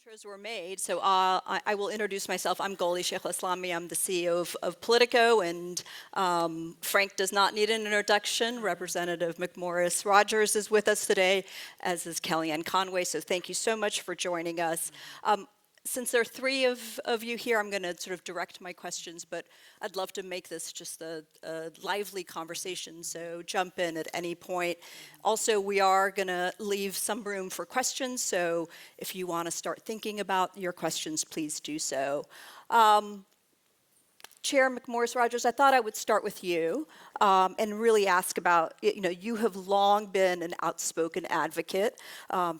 intros were made, so I will introduce myself. I'm Goli Sheikholeslami. I'm the CEO of POLITICO, and Frank does not need an introduction. Representative McMorris Rodgers is with us today, as is Kellyanne Conway, so thank you so much for joining us. Since there are three of you here, I'm going to sort of direct my questions, but I'd love to make this just a lively conversation, so jump in at any point. Also, we are going to leave some room for questions, so if you want to start thinking about your questions, please do so. Chair McMorris Rodgers, I thought I would start with you and really ask about, you have long been an outspoken advocate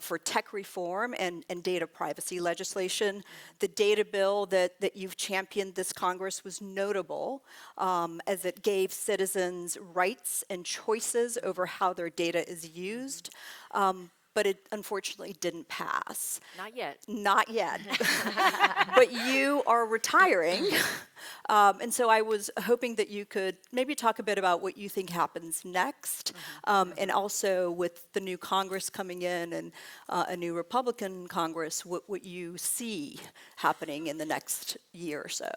for tech reform and data privacy legislation. The data bill that you've championed this Congress was notable as it gave citizens rights and choices over how their data is used. But it unfortunately didn't pass. Not yet. Not yet. But you are retiring. And so I was hoping that you could maybe talk a bit about what you think happens next, and also with the new Congress coming in and a new Republican Congress, what you see happening in the next year or so.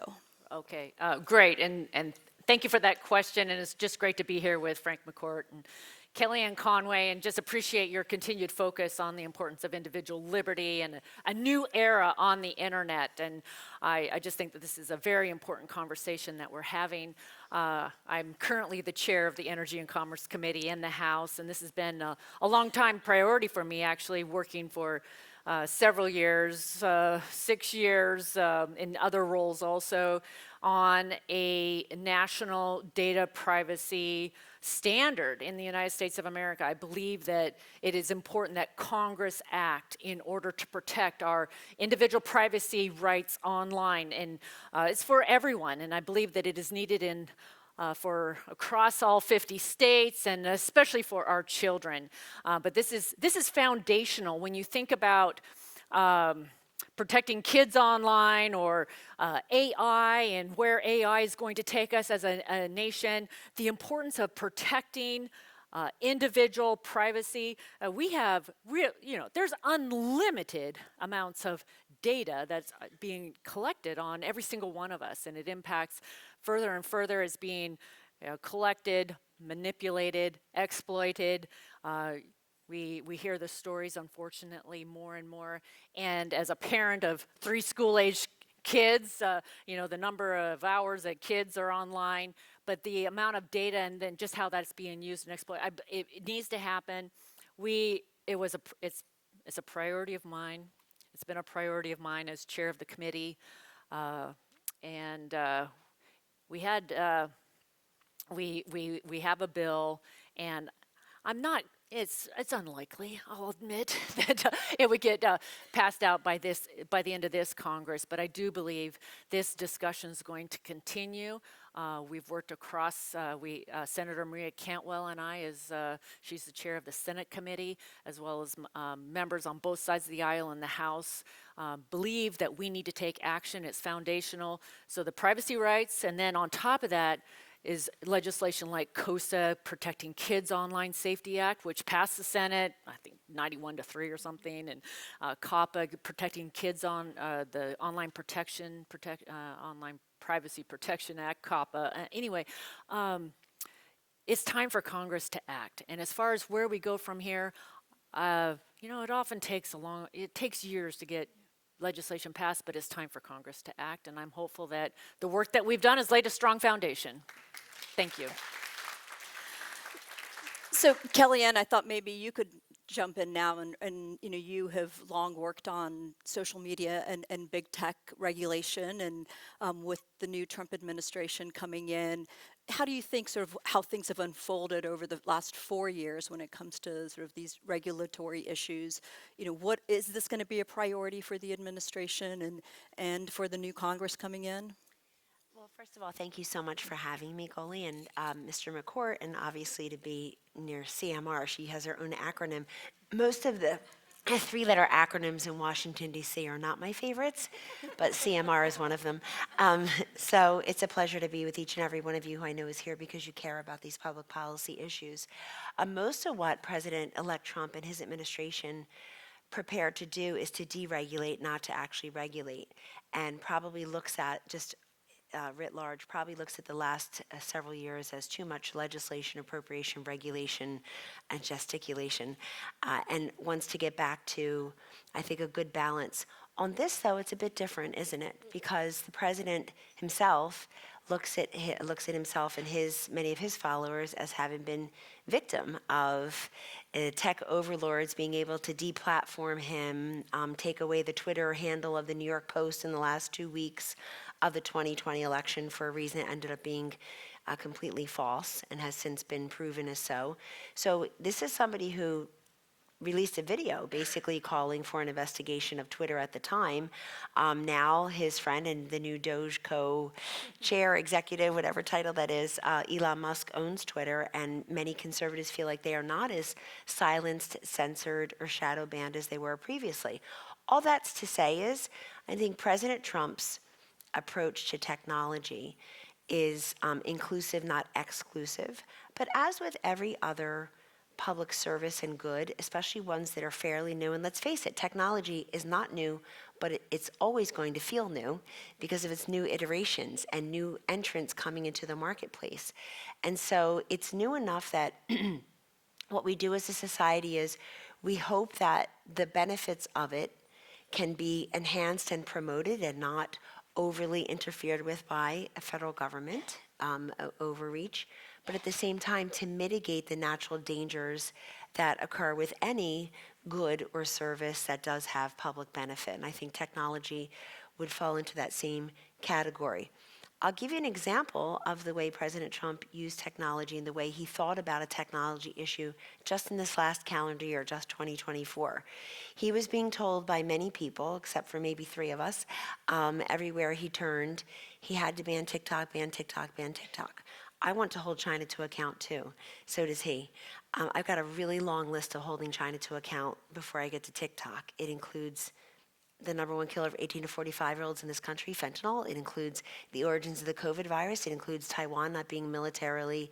Okay, great. And thank you for that question. And it's just great to be here with Frank McCourt and Kellyanne Conway, and just appreciate your continued focus on the importance of individual liberty and a new era on the internet. And I just think that this is a very important conversation that we're having. I'm currently the chair of the Energy and Commerce Committee in the House, and this has been a long time priority for me, actually, working for several years, 6 years, in other roles also, on a national data privacy standard in the United States of America. I believe that it is important that Congress act in order to protect our individual privacy rights online, and it's for everyone, and I believe that it is needed for across all 50 states, and especially for our children. But this is foundational when you think about protecting kids online, or AI and where AI is going to take us as a nation. The importance of protecting individual privacy. We have there's unlimited amounts of data that's being collected on every single one of us, and it impacts further and further as being collected, manipulated, exploited. We hear the stories, unfortunately, more and more. And as a parent of 3 school-age kids, the number of hours that kids are online, but the amount of data and then just how that's being used and exploited, it needs to happen. It's a priority of mine. It's been a priority of mine as chair of the committee, and we have a bill, and I'm not. It's unlikely, I'll admit, that it would get passed out by the end of this Congress, but I do believe this discussion is going to continue. We've worked across, Senator Maria Cantwell and I, she's the chair of the Senate committee, as well as members on both sides of the aisle in the House, believe that we need to take action. It's foundational. So the privacy rights, and then on top of that, is legislation like KOSA, Protecting Kids Online Safety Act, which passed the Senate, I think 91-3 or something, and COPPA, Protecting Kids on the Online Online Privacy Protection Act, COPPA. Anyway, it's time for Congress to act. And as far as where we go from here, it often takes it takes years to get legislation passed, but it's time for Congress to act, and I'm hopeful that the work that we've done has laid a strong foundation. Thank you. So, Kellyanne, I thought maybe you could jump in now, and you have long worked on social media and big tech regulation, and with the new Trump administration coming in, how do you think sort of how things have unfolded over the last 4 years when it comes to sort of these regulatory issues? What is this going to be a priority for the administration and for the new Congress coming in? Well, first of all, thank you so much for having me, Goli, and Mr. McCourt, and obviously to be near CMR. She has her own acronym. Most of the 3-letter acronyms in Washington, D.C. are not my favorites, but CMR is one of them. So it's a pleasure to be with each and every one of you who I know is here because you care about these public policy issues. Most of what President-elect Trump and his administration prepared to do is to deregulate, not to actually regulate, and probably looks at just writ large, probably looks at the last several years as too much legislation, appropriation, regulation, and gesticulation, and wants to get back to, I think, a good balance. On this, though, it's a bit different, isn't it? Because the president himself looks at himself and many of his followers as having been victim of tech overlords being able to deplatform him, take away the Twitter handle of the New York Post in the last 2 weeks of the 2020 election for a reason that ended up being completely false and has since been proven as so. So this is somebody who released a video basically calling for an investigation of Twitter at the time. Now his friend and the new Doge co-chair, executive, whatever title that is, Elon Musk owns Twitter, and many conservatives feel like they are not as silenced, censored, or shadow banned as they were previously. All that's to say is, I think President Trump's approach to technology is inclusive, not exclusive. But as with every other public service and good, especially ones that are fairly new, and let's face it, technology is not new, but it's always going to feel new because of its new iterations and new entrants coming into the marketplace. And so it's new enough that what we do as a society is we hope that the benefits of it can be enhanced and promoted and not overly interfered with by a federal government overreach, but at the same time to mitigate the natural dangers that occur with any good or service that does have public benefit. And I think technology would fall into that same category. I'll give you an example of the way President Trump used technology and the way he thought about a technology issue just in this last calendar year, just 2024. He was being told by many people, except for maybe 3 of us, everywhere he turned, he had to ban TikTok, ban TikTok, ban TikTok. I want to hold China to account too. So does he. I've got a really long list of holding China to account before I get to TikTok. It includes the #1 killer of 18 to 45-year-olds in this country, fentanyl. It includes the origins of the COVID virus. It includes Taiwan not being militarily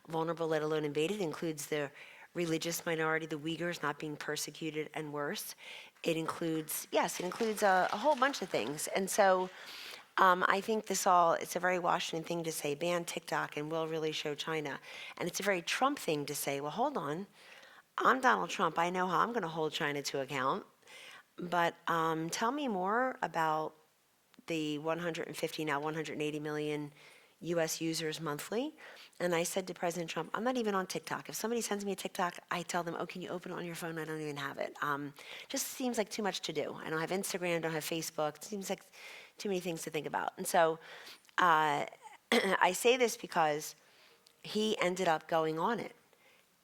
vulnerable, let alone invaded. It includes the religious minority, the Uyghurs, not being persecuted and worse. It includes a whole bunch of things. And so I think it's a very Washington thing to say, ban TikTok and we'll really show China. And it's a very Trump thing to say, well, hold on. I'm Donald Trump. I know how I'm going to hold China to account. But tell me more about the 180 million U.S. users monthly. And I said to President Trump, I'm not even on TikTok. If somebody sends me a TikTok, I tell them, oh, can you open it on your phone? I don't even have it. Just seems like too much to do. I don't have Instagram, don't have Facebook. It seems like too many things to think about. And so I say this because he ended up going on it.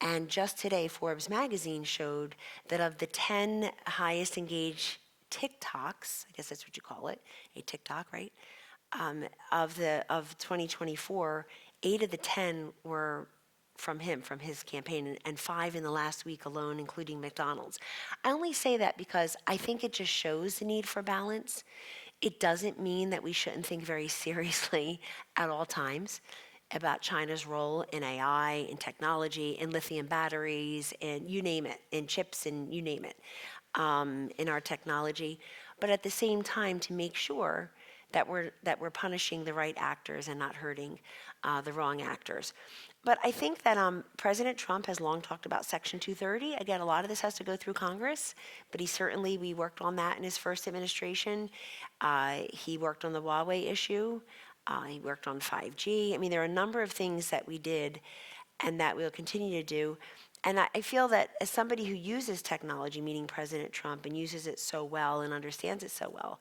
And just today, Forbes magazine showed that of the 10 highest engaged TikToks, I guess that's what you call it, a TikTok, right? Of 2024, 8 of the 10 were from him, from his campaign, and 5 in the last week alone, including McDonald's. I only say that because I think it just shows the need for balance. It doesn't mean that we shouldn't think very seriously at all times about China's role in AI, in technology, in lithium batteries, and you name it, in chips and you name it, in our technology. But at the same time, to make sure that we're punishing the right actors and not hurting the wrong actors. But I think that President Trump has long talked about Section 230. Again, a lot of this has to go through Congress, but we worked on that in his first administration. He worked on the Huawei issue. He worked on 5G. I mean, there are a number of things that we did and that we'll continue to do. And I feel that as somebody who uses technology, meaning President Trump, and uses it so well and understands it so well,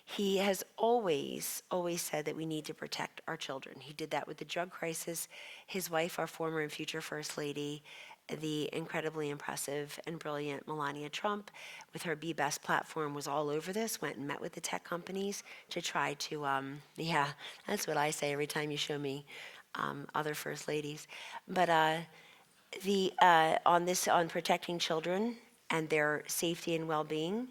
he has always said that we need to protect our children. He did that with the drug crisis. His wife, our former and future First Lady, the incredibly impressive and brilliant Melania Trump, with her Be Best platform, was all over this, went and met with the tech companies to try to, that's what I say every time you show me other First Ladies. But on protecting children and their safety and well-being,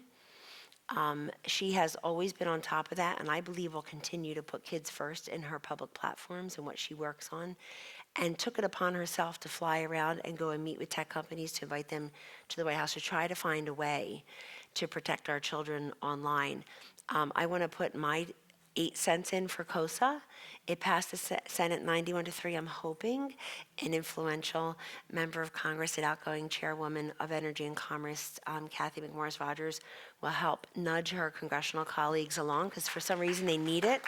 she has always been on top of that, and I believe will continue to put kids first in her public platforms and what she works on, and took it upon herself to fly around and go and meet with tech companies to invite them to the White House to try to find a way to protect our children online. I want to put my 8 cents in for KOSA. It passed the Senate 91-3. I'm hoping an influential member of Congress and outgoing chairwoman of Energy and Commerce, Cathy McMorris Rodgers, will help nudge her congressional colleagues along, because for some reason they need it.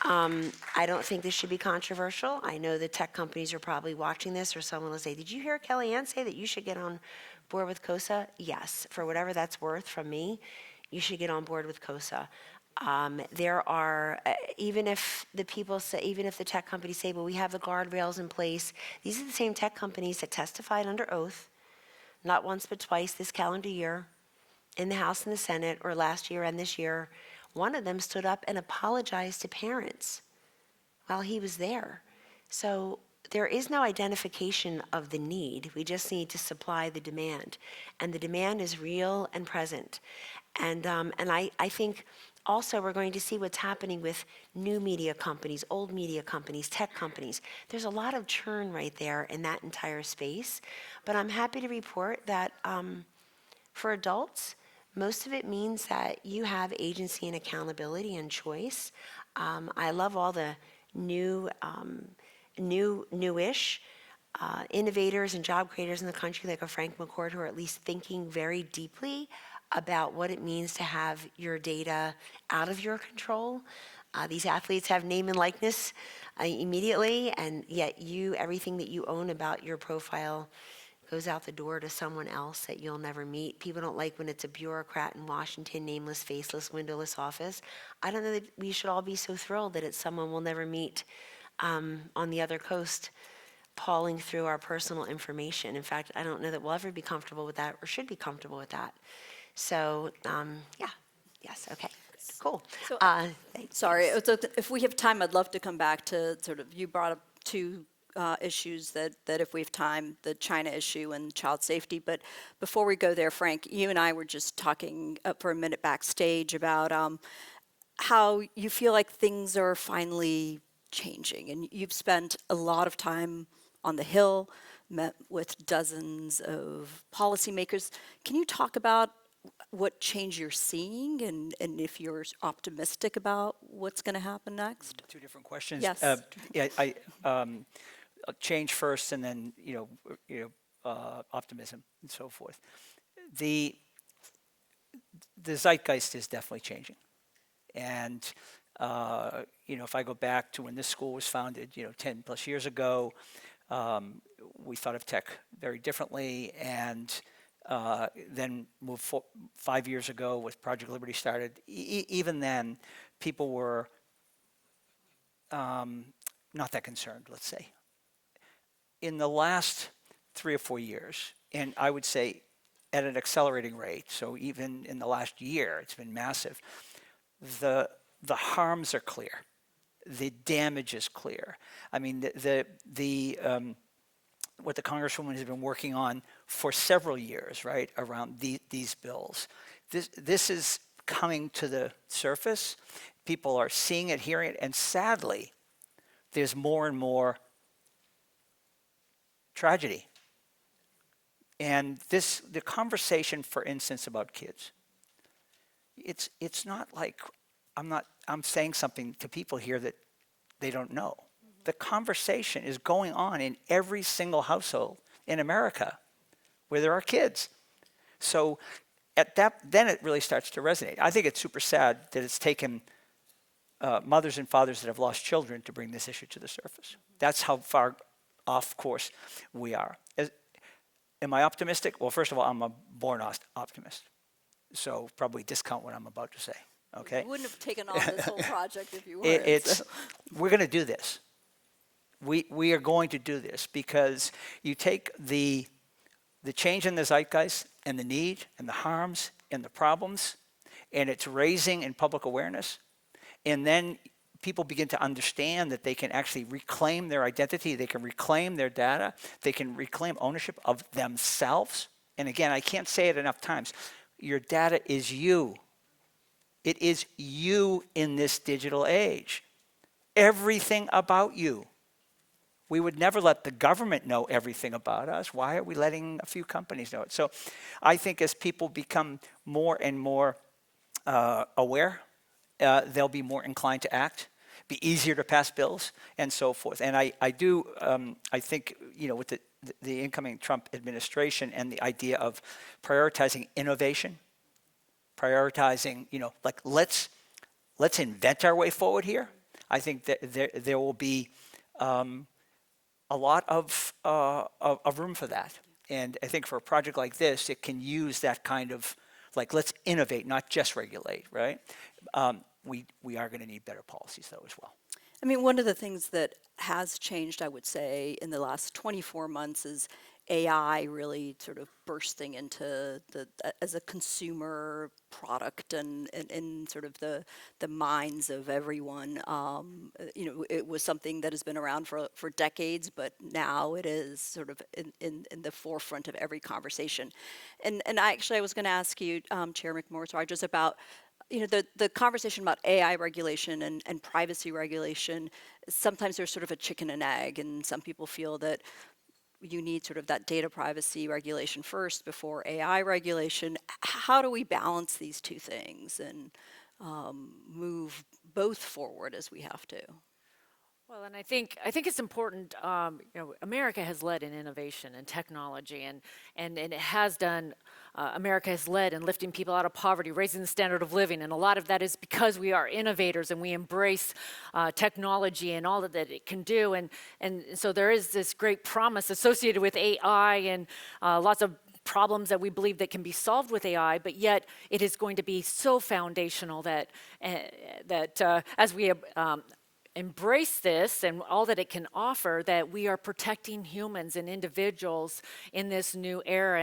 I don't think this should be controversial. I know the tech companies are probably watching this, or someone will say, did you hear Kellyanne say that you should get on board with KOSA? Yes, for whatever that's worth from me, you should get on board with KOSA. There are, even if the people say, even if the tech companies say, well, we have the guardrails in place, these are the same tech companies that testified under oath, not once but twice this calendar year, in the House and the Senate, or last year and this year. One of them stood up and apologized to parents while he was there. So there is no identification of the need. We just need to supply the demand. And the demand is real and present. And I think also we're going to see what's happening with new media companies, old media companies, tech companies. There's a lot of churn right there in that entire space. But I'm happy to report that for adults, most of it means that you have agency and accountability and choice. I love all the newish innovators and job creators in the country, like a Frank McCourt, who are at least thinking very deeply about what it means to have your data out of your control. These athletes have name and likeness immediately, and yet everything that you own about your profile goes out the door to someone else that you'll never meet. People don't like when it's a bureaucrat in Washington, nameless, faceless, windowless office. I don't know that we should all be so thrilled that it's someone we'll never meet on the other coast, pawing through our personal information. In fact, I don't know that we'll ever be comfortable with that or should be comfortable with that. So, yes, okay, cool. So, Thanks. sorry, so if we have time, I'd love to come back to sort of, you brought up two issues that if we have time, the China issue and child safety. But before we go there, Frank, you and I were just talking for a minute backstage about how you feel like things are finally changing. And you've spent a lot of time on the Hill, met with dozens of policymakers. Can you talk about what change you're seeing and if you're optimistic about what's going to happen next? Two different questions. Yes. Change first, and then optimism and so forth. The zeitgeist is definitely changing, and if I go back to when this school was founded, 10 plus years ago, we thought of tech very differently, and then moved 5 years ago with Project Liberty started. Even then, people were not that concerned, let's say. In the last 3 or 4 years, and I would say at an accelerating rate, so even in the last year, it's been massive, the harms are clear. The damage is clear. I mean, what the Congresswoman has been working on for several years, right, around these bills. This is coming to the surface. People are seeing it, hearing it, and sadly, there's more and more tragedy. And the conversation, for instance, about kids, it's not like I'm saying something to people here that they don't know. The conversation is going on in every single household in America where there are kids. So then it really starts to resonate. I think it's super sad that it's taken mothers and fathers that have lost children to bring this issue to the surface. That's how far off course we are. Am I optimistic? Well, first of all, I'm a born optimist. So probably discount what I'm about to say, okay? You wouldn't have taken on this whole project if you weren't. We're going to do this. We are going to do this because you take the change in the zeitgeist and the need and the harms and the problems, and it's raising in public awareness, and then people begin to understand that they can actually reclaim their identity, they can reclaim their data, they can reclaim ownership of themselves. And again, I can't say it enough times, your data is you. It is you in this digital age. Everything about you. We would never let the government know everything about us. Why are we letting a few companies know it? So I think as people become more and more aware, they'll be more inclined to act, be easier to pass bills, and so forth. And I think, with the incoming Trump administration and the idea of prioritizing innovation, prioritizing, like let's invent our way forward here. I think that there will be a lot of room for that. And I think for a project like this, it can use that kind of, like, let's innovate, not just regulate, right? We are going to need better policies, though, as well. I mean, one of the things that has changed, I would say, in the last 24 months is AI really sort of bursting into as a consumer product and in sort of the minds of everyone. It was something that has been around for decades, but now it is sort of in the forefront of every conversation. And I was going to ask you, Chair McMorris Rodgers, about the conversation about AI regulation and privacy regulation. Sometimes there's sort of a chicken and egg, and some people feel that you need sort of that data privacy regulation first before AI regulation. How do we balance these two things and move both forward as we have to? Well, and I think it's important. America has led in innovation and technology, and it has done. America has led in lifting people out of poverty, raising the standard of living, and a lot of that is because we are innovators and we embrace technology and all that it can do. And so there is this great promise associated with AI and lots of problems that we believe that can be solved with AI, but yet it is going to be so foundational that as we embrace this and all that it can offer, that we are protecting humans and individuals in this new era.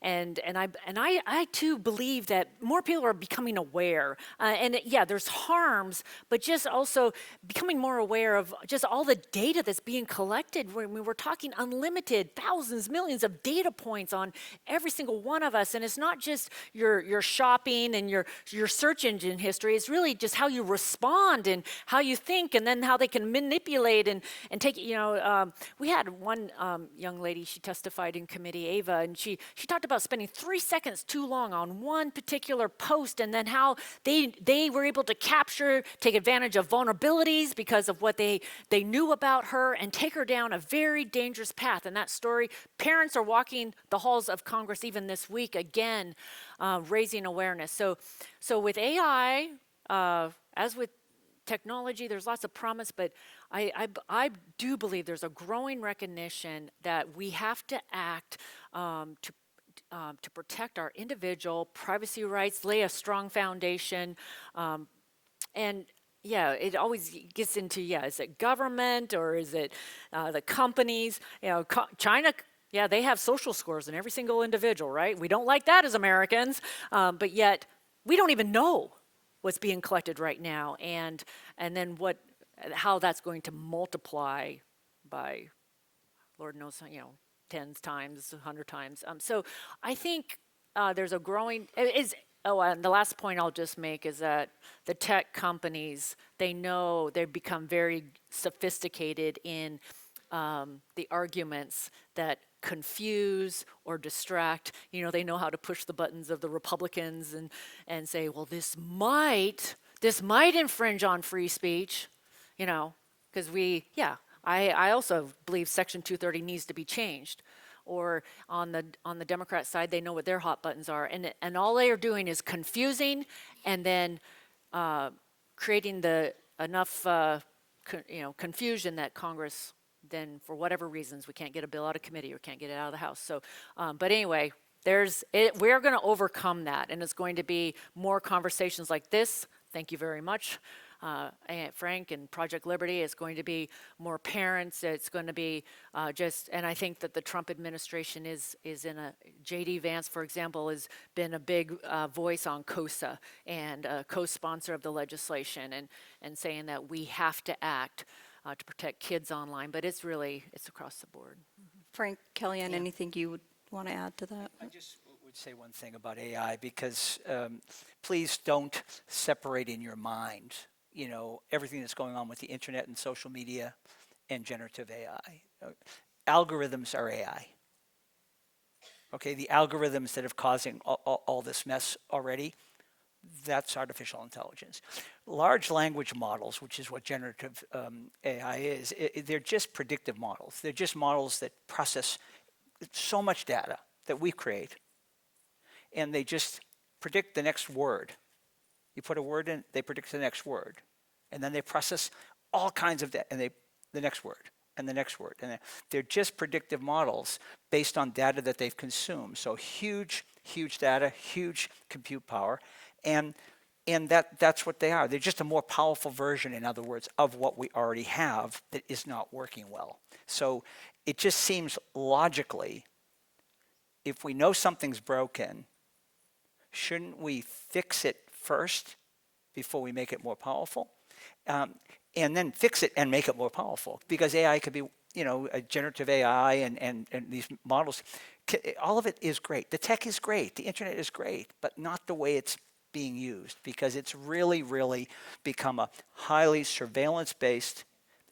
And I too believe that more people are becoming aware. There's harms, but just also becoming more aware of just all the data that's being collected. We're talking unlimited, thousands, millions of data points on every single one of us. And it's not just your shopping and your search engine history. It's really just how you respond and how you think, and then how they can manipulate and take, we had one young lady, she testified in committee, Ava, and she talked about spending 3 seconds too long on one particular post, and then how they were able to take advantage of vulnerabilities because of what they knew about her and take her down a very dangerous path. And that story, parents are walking the halls of Congress even this week again, raising awareness. So with AI, as with technology, there's lots of promise, but I do believe there's a growing recognition that we have to act to protect our individual privacy rights, lay a strong foundation, it always gets into, is it government or is it the companies? China, they have social scores in every single individual, right? We don't like that as Americans, but yet we don't even know what's being collected right now, and then how that's going to multiply by, Lord knows, 10 times, 100 times. So I think there's a growing, and the last point I'll just make is that the tech companies, they've become very sophisticated in the arguments that confuse or distract. They know how to push the buttons of the Republicans and say, well, this might infringe on free speech, because I also believe Section 230 needs to be changed. Or on the Democrat side, they know what their hot buttons are, and all they are doing is confusing and then creating enough confusion that Congress, then for whatever reasons, we can't get a bill out of committee or can't get it out of the House. So, but anyway, we're going to overcome that, and it's going to be more conversations like this. Thank you very much, Frank and Project Liberty. It's going to be more parents. It's going to be and I think that the Trump administration is in a, J.D. Vance, for example, has been a big voice on KOSA and a co-sponsor of the legislation and saying that we have to act to protect kids online, but it's across the board. Frank, Kellyanne, anything you would want to add to that? I just would say one thing about AI, because please don't separate in your mind, everything that's going on with the internet and social media and generative AI. algorithms are AI. Okay, the algorithms that are causing all this mess already, that's artificial intelligence. Large language models, which is what generative AI is, they're just predictive models. They're just models that process so much data that we create, and they just predict the next word. You put a word in, they predict the next word, and then they process all kinds of data, and the next word, and the next word. And they're just predictive models based on data that they've consumed. So huge data, huge compute power, and that's what they are. They're just a more powerful version, in other words, of what we already have that is not working well. So it just seems logically, if we know something's broken, shouldn't we fix it first before we make it more powerful? And then fix it and make it more powerful, because AI could be, a generative AI and these models, all of it is great. The tech is great, the internet is great, but not the way it's being used, because it's really become a highly surveillance-based,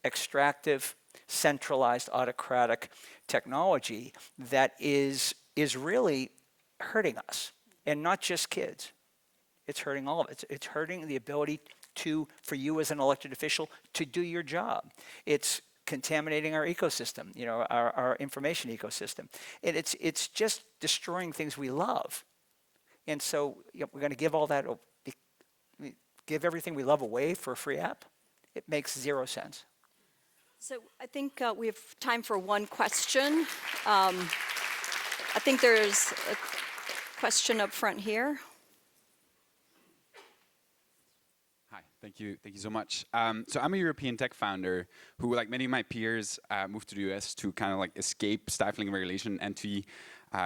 extractive, centralized, autocratic technology that is really hurting us, and not just kids. It's hurting all of it. It's hurting the ability for you as an elected official to do your job. It's contaminating our ecosystem, our information ecosystem. And it's just destroying things we love. And so we're going to give all that, give everything we love away for a free app? It makes zero sense. So I think we have time for one question. I think there's a question up front here. Hi, thank you so much. So I'm a European tech founder who, like many of my peers, moved to the US to kind of like escape stifling regulation and to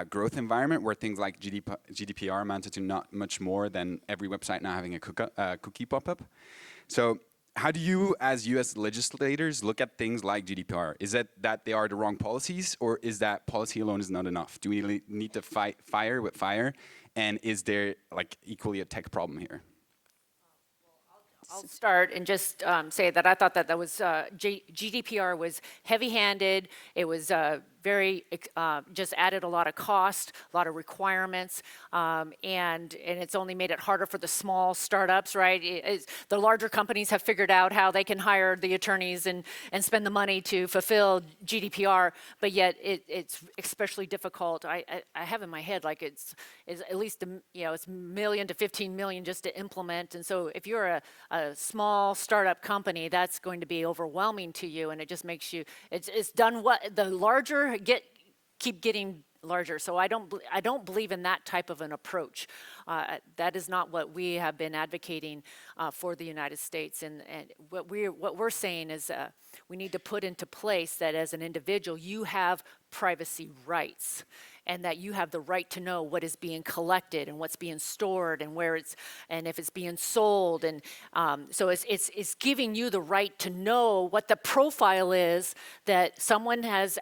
growth environment where things like GDPR amounted to not much more than every website now having a cookie pop-up. So how do you, as US legislators, look at things like GDPR? Is it that they are the wrong policies, or is that policy alone is not enough? Do we need to fight fire with fire? And is there like equally a tech problem here? I'll start and just say that I thought that was GDPR was heavy-handed. It was very just added a lot of cost, a lot of requirements, and it's only made it harder for the small startups, right? The larger companies have figured out how they can hire the attorneys and spend the money to fulfill GDPR, but yet it's especially difficult. I have in my head like it's at least it's $1 million to 15 million just to implement, and so if you're a small startup company, that's going to be overwhelming to you, and it just makes you it's done what the larger keep getting larger. So I don't believe in that type of an approach. That is not what we have been advocating for the United States. And what we're saying is we need to put into place that as an individual you have privacy rights, and that you have the right to know what is being collected and what's being stored and and if it's being sold. And so it's giving you the right to know what the profile is that someone has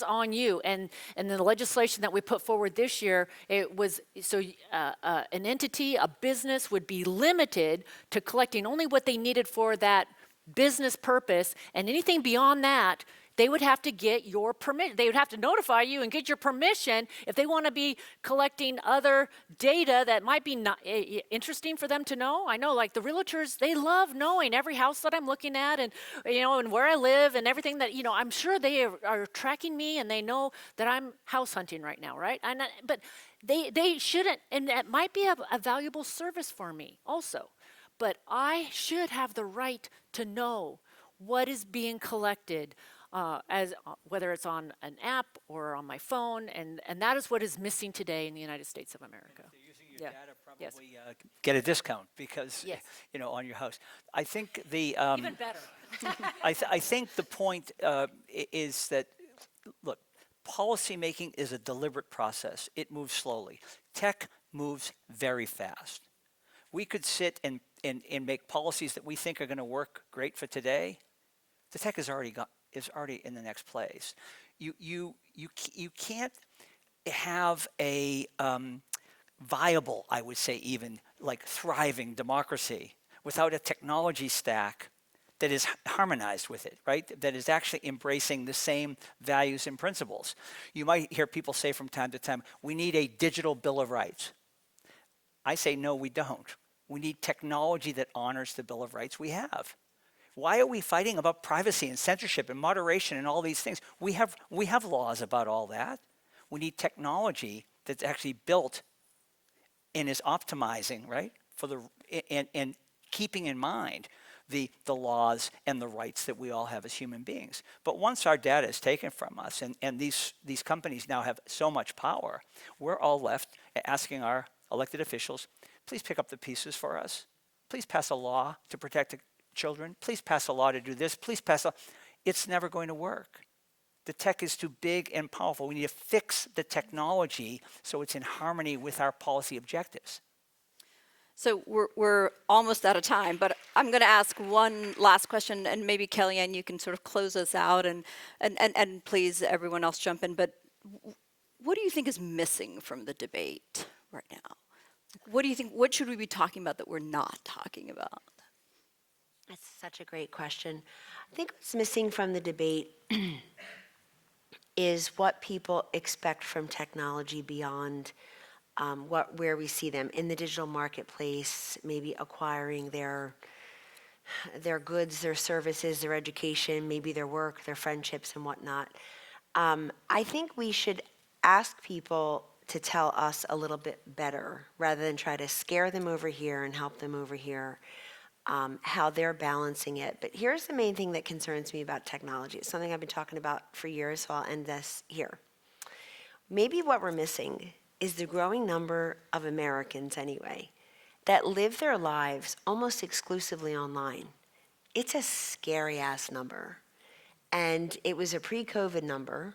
on you. And the legislation that we put forward this year, it was so an entity, a business would be limited to collecting only what they needed for that business purpose, and anything beyond that, they would have to get your permission. They would have to notify you and get your permission if they want to be collecting other data that might be not interesting for them to know. I know, like the realtors, they love knowing every house that I'm looking at, and and where I live, and everything that I'm sure they are tracking me, and they know that I'm house hunting right now, right? But they shouldn't, and that might be a valuable service for me also. But I should have the right to know what is being collected, whether it's on an app or on my phone, and that is what is missing today in the United States of America. So using your data probably get a discount because on your house. I think the Even better. I think the point is that look, policy making is a deliberate process. It moves slowly. Tech moves very fast. We could sit and make policies that we think are going to work great for today. The tech is already in the next place. You can't have a viable, I would say, even like thriving democracy without a technology stack that is harmonized with it, right? That is actually embracing the same values and principles. You might hear people say from time to time, we need a digital Bill of Rights. I say, no, we don't. We need technology that honors the Bill of Rights we have. Why are we fighting about privacy and censorship and moderation and all these things? We have laws about all that. We need technology that's actually built and is optimizing, right, for the and keeping in mind the laws and the rights that we all have as human beings. But once our data is taken from us, and these companies now have so much power, we're all left asking our elected officials, please pick up the pieces for us. Please pass a law to protect the children. Please pass a law to do this. Please pass a... It's never going to work. The tech is too big and powerful. We need to fix the technology so it's in harmony with our policy objectives. So we're almost out of time, but I'm going to ask one last question, and maybe Kellyanne, you can sort of close us out, and please everyone else jump in. But what do you think is missing from the debate right now? What do you think? What should we be talking about that we're not talking about? That's such a great question. I think what's missing from the debate is what people expect from technology beyond where we see them in the digital marketplace, maybe acquiring their goods, their services, their education, maybe their work, their friendships and whatnot. I think we should ask people to tell us a little bit better rather than try to scare them over here and help them over here, how they're balancing it. But here's the main thing that concerns me about technology. It's something I've been talking about for years, so I'll end this here. Maybe what we're missing is the growing number of Americans anyway that live their lives almost exclusively online. It's a scary ass number. And it was a pre-COVID number,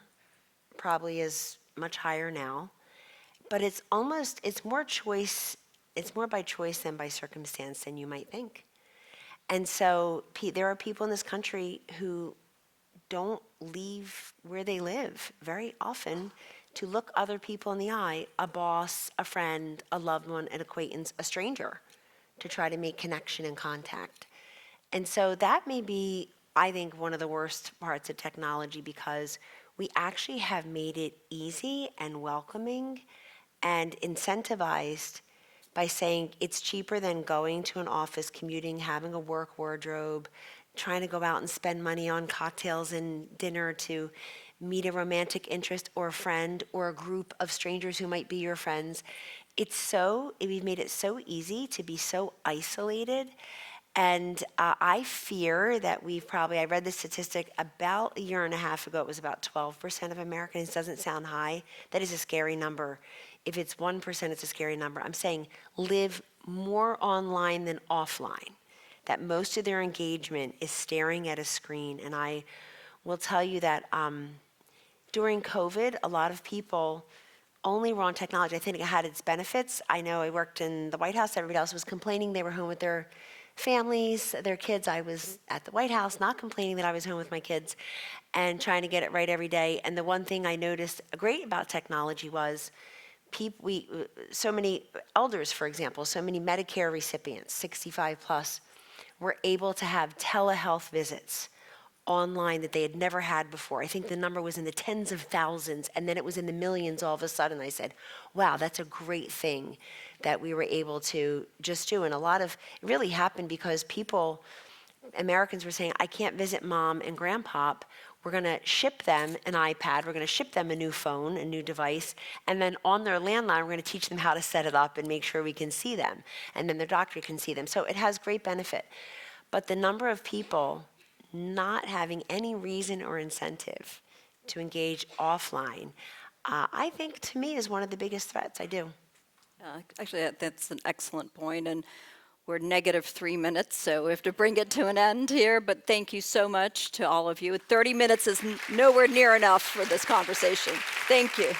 probably is much higher now, but it's more choice, it's more by choice than by circumstance than you might think. And so there are people in this country who don't leave where they live very often to look other people in the eye, a boss, a friend, a loved one, an acquaintance, a stranger, to try to make connection and contact. And so that may be, I think, one of the worst parts of technology, because we actually have made it easy and welcoming and incentivized by saying it's cheaper than going to an office, commuting, having a work wardrobe, trying to go out and spend money on cocktails and dinner to meet a romantic interest or a friend or a group of strangers who might be your friends. We've made it so easy to be so isolated. And I fear that I read the statistic about a year and a half ago, it was about 12% of Americans. Doesn't sound high. That is a scary number. If it's 1%, it's a scary number. I'm saying live more online than offline, that most of their engagement is staring at a screen. And I will tell you that during COVID, a lot of people only were on technology. I think it had its benefits. I know I worked in the White House. Everybody else was complaining they were home with their families, their kids. I was at the White House not complaining that I was home with my kids and trying to get it right every day. And the one thing I noticed great about technology was so many elders, for example, so many Medicare recipients, 65 plus, were able to have telehealth visits online that they had never had before. I think the number was in the tens of thousands, and then it was in the millions all of a sudden. I said, wow, that's a great thing that we were able to just do. And it really happened because Americans were saying, I can't visit mom and grandpa. We're going to ship them an iPad. We're going to ship them a new phone, a new device. And then on their landline, we're going to teach them how to set it up and make sure we can see them. And then their doctor can see them. So it has great benefit. But the number of people not having any reason or incentive to engage offline, I think to me is one of the biggest threats. I do. Actually, that's an excellent point, and we're -3 minutes, so we have to bring it to an end here, but thank you so much to all of you. 30 minutes is nowhere near enough for this conversation. Thank you.